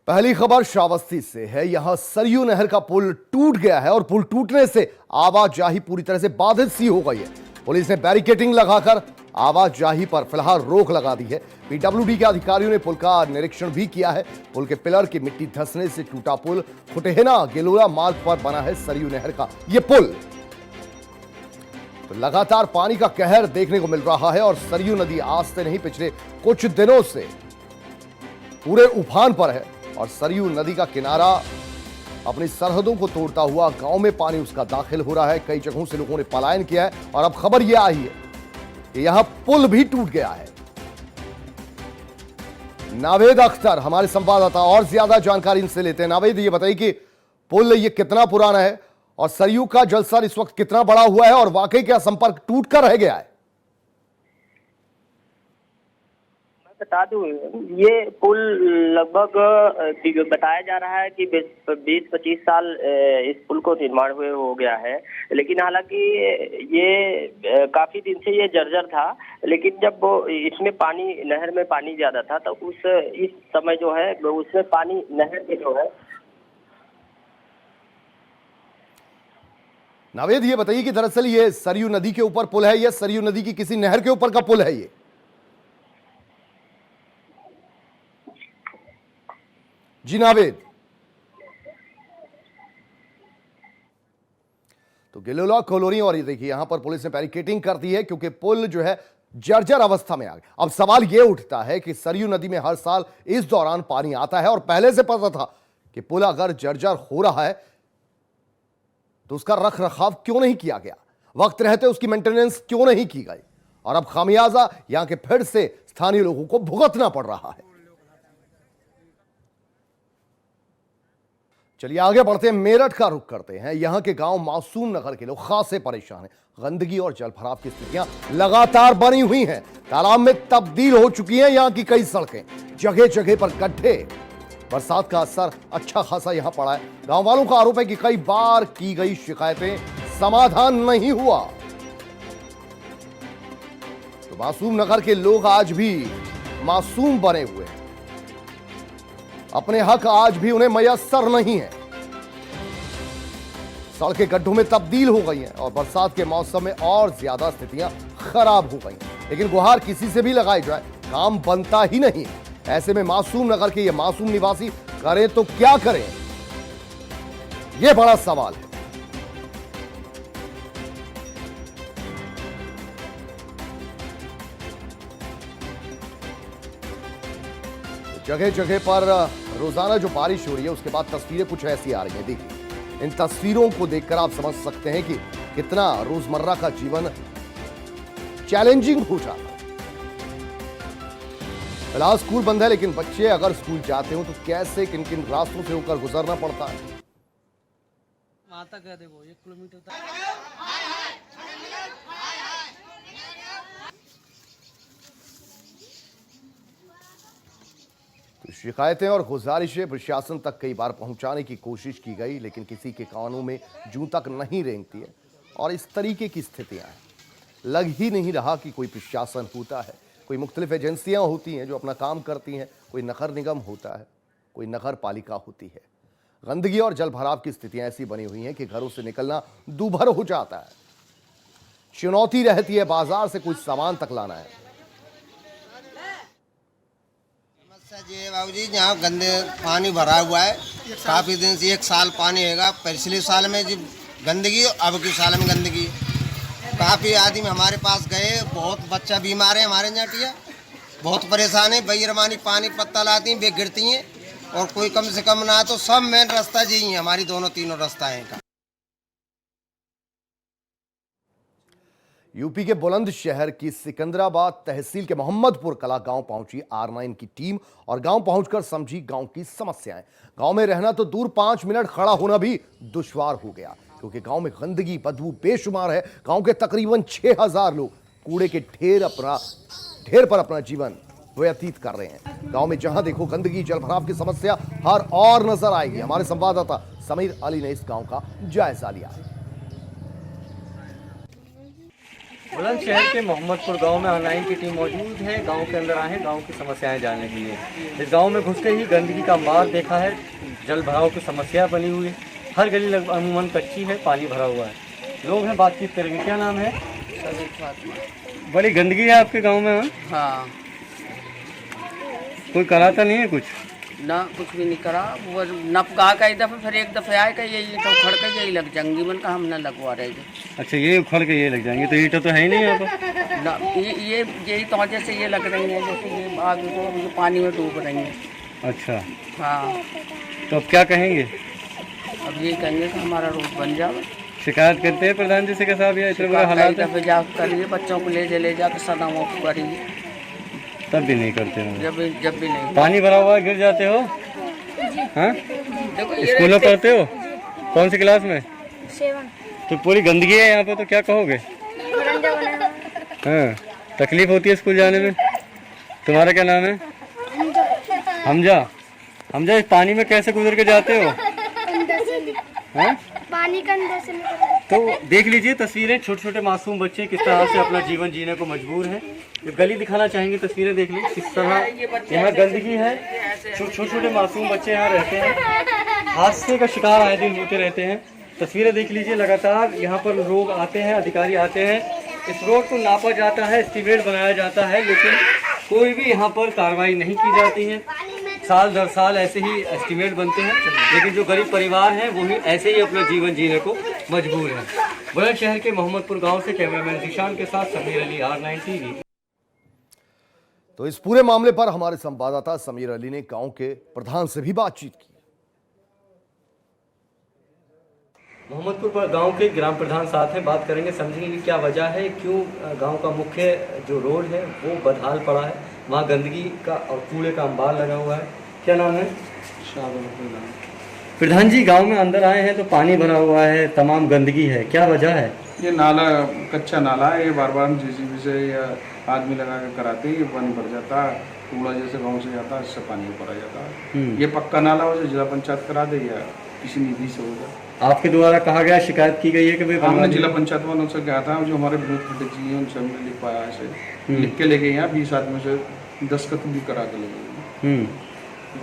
पहली खबर श्रावस्ती से है। यहां सरयू नहर का पुल टूट गया है और पुल टूटने से आवाजाही पूरी तरह से बाधित सी हो गई है। पुलिस ने बैरिकेडिंग लगाकर आवाजाही पर फिलहाल रोक लगा दी है। पीडब्ल्यूडी के अधिकारियों ने पुल का निरीक्षण भी किया है। पुल के पिलर की मिट्टी धंसने से टूटा पुल फुटेहना गेलोरा मार्ग पर बना है सरयू नहर का यह पुल। तो लगातार पानी का कहर देखने को मिल रहा है और सरयू नदी आज से नहीं पिछले कुछ दिनों से पूरे उफान पर है और सरयू नदी का किनारा अपनी सरहदों को तोड़ता हुआ गांव में पानी उसका दाखिल हो रहा है। कई जगहों से लोगों ने पलायन किया है और अब खबर यह आई है कि यहां पुल भी टूट गया है। नावेद अख्तर हमारे संवाददाता और ज्यादा जानकारी इनसे लेते हैं। नावेद, ये बताइए कि पुल ये कितना पुराना है और सरयू का जलस्तर इस वक्त कितना बढ़ा हुआ है और वाकई क्या संपर्क टूट कर रह गया है? बता दूं, ये पुल लगभग बताया जा रहा है कि 20-25 साल इस पुल को निर्माण हुए हो गया है। लेकिन हालांकि ये काफी दिन से ये जर्जर था, लेकिन जब इसमें पानी नहर में पानी ज्यादा था तो इस समय जो है उसमें पानी नहर में जो है। नावेद, ये बताइए कि दरअसल ये सरयू नदी के ऊपर पुल है या सरयू नदी की किसी नहर के ऊपर का पुल है ये? जी नावेद। तो गिलोला कोलोनी और ये देखिए यहां पर पुलिस ने बैरिकेडिंग कर दी है क्योंकि पुल जो है जर्जर अवस्था में आ गया। अब सवाल यह उठता है कि सरयू नदी में हर साल इस दौरान पानी आता है और पहले से पता था कि पुल अगर जर्जर हो रहा है तो उसका रख रखाव क्यों नहीं किया गया, वक्त रहते उसकी मेंटेनेंस क्यों नहीं की गई और अब खामियाजा यहां के फिर से स्थानीय लोगों को भुगतना पड़ रहा है। चलिए आगे बढ़ते हैं, मेरठ का रुख करते हैं। यहां के गांव मासूम नगर के लोग खासे परेशान हैं। गंदगी और जलभराव की स्थितियां लगातार बनी हुई हैं। तालाब में तब्दील हो चुकी हैं यहां की कई सड़कें, जगह जगह पर गड्ढे। बरसात का असर अच्छा खासा यहां पड़ा है। गांव वालों का आरोप है कि कई बार की गई शिकायतें समाधान नहीं हुआ। तो मासूम नगर के लोग आज भी मासूम बने हुए हैं, अपने हक आज भी उन्हें मयस्सर नहीं है। सड़कें गड्ढों में तब्दील हो गई हैं और बरसात के मौसम में और ज्यादा स्थितियां खराब हो गई हैं। लेकिन गुहार किसी से भी लगाई जाए काम बनता ही नहीं। ऐसे में मासूम नगर के ये मासूम निवासी करें तो क्या करें, यह बड़ा सवाल है। जगह जगह पर रोजाना जो बारिश हो रही है उसके बाद तस्वीरें कुछ ऐसी आ रही हैं। देखिए, इन तस्वीरों को देखकर आप समझ सकते हैं कि कितना रोजमर्रा का जीवन चैलेंजिंग हो जाता है। फिलहाल स्कूल बंद है, लेकिन बच्चे अगर स्कूल जाते हो तो कैसे किन किन रास्तों से होकर गुजरना पड़ता है। वहां तक है, देखो 1 किलोमीटर तक। शिकायतें और गुजारिशें प्रशासन तक कई बार पहुंचाने की कोशिश की गई, लेकिन किसी के कानों में जूं तक नहीं रेंगती है और इस तरीके की स्थितियां हैं। लग ही नहीं रहा कि कोई प्रशासन होता है। कोई मुख्तलिफ एजेंसियां होती हैं जो अपना काम करती हैं, कोई नगर निगम होता है, कोई नगर पालिका होती है। गंदगी और जल भराव की स्थितियां ऐसी बनी हुई हैं कि घरों से निकलना दूभर हो जाता है। चुनौती रहती है बाजार से कुछ सामान तक लाना है। जी बाबू जी, यहाँ गंदे पानी भरा हुआ है काफी दिन से। 1 साल पानी हैगा, पिछले साल में जी गंदगी, अब के साल में गंदगी। काफी आदमी हमारे पास गए, बहुत बच्चा बीमार है हमारे यहाँ, बहुत परेशान है। बेरमानी पानी पत्ता लाती हैं, वे गिरती हैं और कोई कम से कम ना तो सब मेन रास्ता जी है, हमारी दोनों तीनों रास्ता है। यूपी के बुलंदशहर की सिकंदराबाद तहसील के मोहम्मदपुर कला गांव पहुंची R9 की टीम और गांव पहुंचकर समझी गांव की समस्याएं। गांव में रहना तो दूर, 5 मिनट खड़ा होना भी दुश्वार हो गया क्योंकि गांव में गंदगी बदबू बेशुमार है। गांव के तकरीबन 6000 लोग कूड़े के ढेर पर अपना जीवन व्यतीत कर रहे हैं। गांव में जहां देखो गंदगी, जलभराव की समस्या हर और नजर आएगी। हमारे संवाददाता समीर अली ने इस गांव का जायजा लिया। बुलंदशहर के मोहम्मदपुर गांव में ऑनलाइन की टीम मौजूद है। गांव के अंदर आए हैं गांव की समस्याएं जानने के लिए। इस गांव में घुसते ही गंदगी का अंबार देखा है, जल भराव की समस्या बनी हुई है। हर गली लगभग अमूमन कच्ची है, पानी भरा हुआ है। लोग हैं, बातचीत करेंगे। क्या नाम है? बड़ी गंदगी है आपके गाँव में? हाँ कोई कराता नहीं है कुछ? ना, कुछ भी नहीं करा। वो नप गा का एक दफ़े, फिर एक दफ़े आए का यही तो खड़ के यही लग जाएंगी। मन का हम न लगवा रहे थे। अच्छा, ये उखड़ के ये लग जाएंगे, तो ईंटें तो है ही नहीं यहाँ पर। ना, ये यही तो जैसे ये लग रही है, जैसे ये आगे को ये पानी में डूब रही है। अच्छा, हाँ, तो अब क्या कहेंगे? अब ये कहेंगे कि हमारा रोड बन जाए। शिकायत करते हैं प्रधान जी से के साहब, या इतने बुरा हालात है? दफ़े जा करिए, बच्चों को ले जाकर सदाओं को करिए, तब भी नहीं करते हैं। जब भी नहीं। पानी भरा हुआ है, गिर जाते हो? हाँ, स्कूल में पढ़ते हो? कौन सी क्लास में? 7। तो पूरी गंदगी है यहाँ पे, तो क्या कहोगे? हाँ, तकलीफ होती है स्कूल जाने में। तुम्हारा क्या नाम है? हमजा। हमजा, इस पानी में कैसे गुजर के जाते हो? हाँ? पानी का अंदर से तो देख लीजिए तस्वीरें, छोटे छोटे मासूम बच्चे किस तरह से अपना जीवन जीने को मजबूर हैं। ये गली दिखाना चाहेंगे, तस्वीरें देख लीजिए किस तरह यहाँ गंदगी है। छोटे छोटे मासूम बच्चे यहाँ रहते हैं, हादसे का शिकार आए दिन होते रहते हैं। तस्वीरें देख लीजिए, लगातार यहाँ पर लोग आते हैं, अधिकारी आते हैं। इस रोड को नापा जाता है, एस्टीमेट बनाया जाता है, लेकिन कोई भी यहाँ पर कार्रवाई नहीं की जाती है। साल दर साल ऐसे ही एस्टीमेट बनते हैं, लेकिन जो गरीब परिवार हैं वो ही ऐसे ही अपना जीवन जीने को मजबूर हैं। बुलंदशहर के मोहम्मदपुर गांव से कैमरामैन जिशान के साथ समीर अली, R9 TV। तो इस पूरे मामले पर हमारे संवाददाता समीर अली ने गांव के प्रधान से भी बातचीत की। मोहम्मदपुर पर गांव के ग्राम प्रधान साथ हैं, बात करेंगे, समझेंगे कि क्या वजह है, क्यों गांव का मुख्य जो रोड है वो बदहाल पड़ा है, वहाँ गंदगी का और कूड़े का अंबार लगा हुआ है। क्या नाम है? प्रधान जी, गांव में अंदर आए हैं तो पानी भरा हुआ है, तमाम गंदगी है, क्या वजह है? ये नाला कच्चा नाला है, ये बार बार JCB से या आदमी लगा कर कराते ही पानी भर जाता है। कूड़ा जैसे गांव से जाता है, इससे पानी भरा जाता है। ये पक्का नाला हो, जिला पंचायत करा दे या किसी निधि से हो जाए। आपके द्वारा कहा गया, शिकायत की गई है कि भाई हमने जिला पंचायत वालों से कहा था, जो हमारे बूथ खड्डे जी हैं उनसे हमने लिख पाया ऐसे लिख के लेके यहाँ 20 आदमी से दस्तखत भी करा के लगे।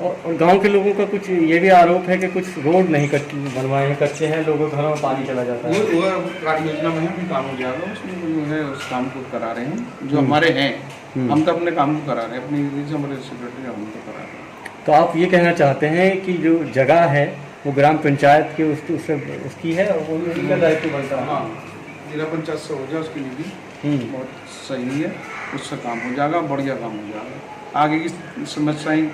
और गांव के लोगों का कुछ ये भी आरोप है कि कुछ रोड नहीं बनवाए हैं, कच्चे हैं, लोगों के घरों में पानी चला जाता है। वो कार्य योजना में भी काम हो जाएगा, उसमें जो है उस काम को करा रहे हैं जो हमारे हैं। हम तो अपने काम को करा रहे हैं, अपनी हमारे सेक्रेटरी हम तो करा रहे हैं। तो आप ये कहना चाहते हैं कि जो जगह है वो ग्राम पंचायत की उसकी है और वो उनका दायित्व बनता है? हाँ, जिला पंचायत से हो जाए उसकी निधि बहुत सही है, उससे काम हो जाएगा, बढ़िया काम हो जाएगा, आगे की समस्याएं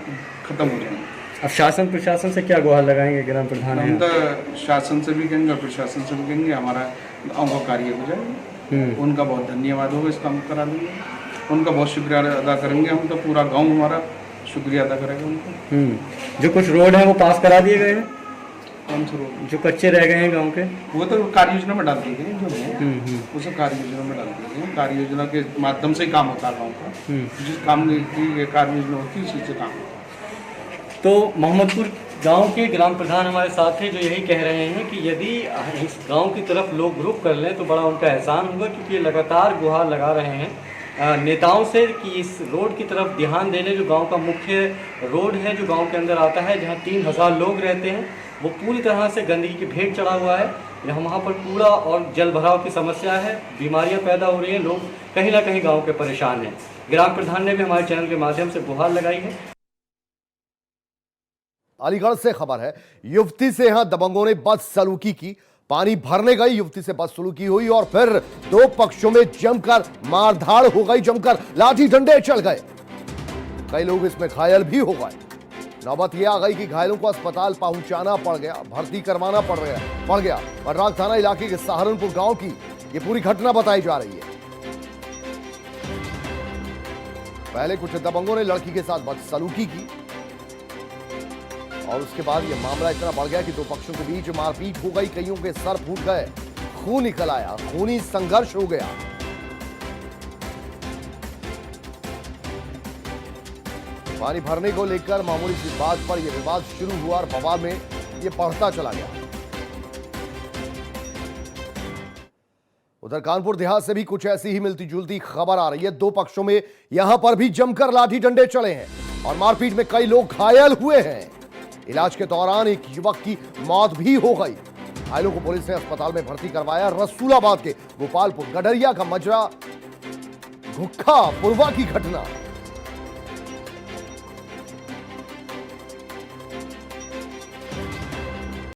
खत्म हो जाएंगी। अब शासन प्रशासन से क्या गुहार लगाएंगे ग्राम प्रधान? हम तो शासन से भी कहेंगे, प्रशासन से भी कहेंगे, हमारा गाँव का कार्य हो जाएगा। उनका बहुत धन्यवाद होगा, इस काम करा देंगे, उनका बहुत शुक्रिया अदा करेंगे। हम तो पूरा गाँव हमारा शुक्रिया अदा करेगा उनको। जो कुछ रोड है वो पास करा दिए गए हैं? कौन सा रोड? जो कच्चे रह गए हैं गांव के, वो तो कार्य योजना में डाल दिए गए जो है, उसे कार्य योजना में डाल दिए गए। कार्य योजना के माध्यम से ही काम होता है गाँव का, जिस काम की कार्य योजना होती है उसी से काम होता है। तो मोहम्मदपुर गांव के ग्राम प्रधान हमारे साथ हैं, जो यही कह रहे हैं कि यदि इस गांव की तरफ लोग रुख कर लें तो बड़ा उनका एहसान होगा, क्योंकि ये लगातार गुहार लगा रहे हैं नेताओं से कि इस रोड की तरफ ध्यान देने। जो गांव का मुख्य रोड है, जो गांव के अंदर आता है, जहां 3000 लोग रहते हैं, वो पूरी तरह से गंदगी की भेंट चढ़ा हुआ है। यहाँ वहाँ पर कूड़ा और जल भराव की समस्या है, बीमारियाँ पैदा हो रही हैं, लोग कहीं ना कहीं गाँव के परेशान हैं। ग्राम प्रधान ने भी हमारे चैनल के माध्यम से गुहार लगाई है। अलीगढ़ से खबर है, युवती से यहां दबंगों ने बदसलूकी की। पानी भरने गई युवती से बदसलूकी हुई और फिर दो पक्षों में जमकर मारधाड़ हो गई, जमकर लाठी डंडे चल गए, कई लोग इसमें घायल भी हो गए। नौबत यह आ गई कि घायलों को अस्पताल पहुंचाना पड़ गया, भर्ती करवाना पड़ गया। बर्राक थाना इलाके के सहारनपुर गांव की यह पूरी घटना बताई जा रही है। पहले कुछ दबंगों ने लड़की के साथ बदसलूकी की और उसके बाद यह मामला इतना बढ़ गया कि दो पक्षों के बीच मारपीट हो गई, कईयों के सर फूट गए, खून निकल आया, खूनी संघर्ष हो गया। पानी भरने को लेकर मामूली सी बात पर यह विवाद शुरू हुआ और बवाल में यह बढ़ता चला गया। उधर कानपुर देहात से भी कुछ ऐसी ही मिलती जुलती खबर आ रही है। दो पक्षों में यहां पर भी जमकर लाठी डंडे चले हैं और मारपीट में कई लोग घायल हुए हैं। इलाज के दौरान एक युवक की मौत भी हो गई। घायलों को पुलिस ने अस्पताल में भर्ती करवाया। रसूलाबाद के गोपालपुर गडरिया का मजरा घुक्खा पुरवा की घटना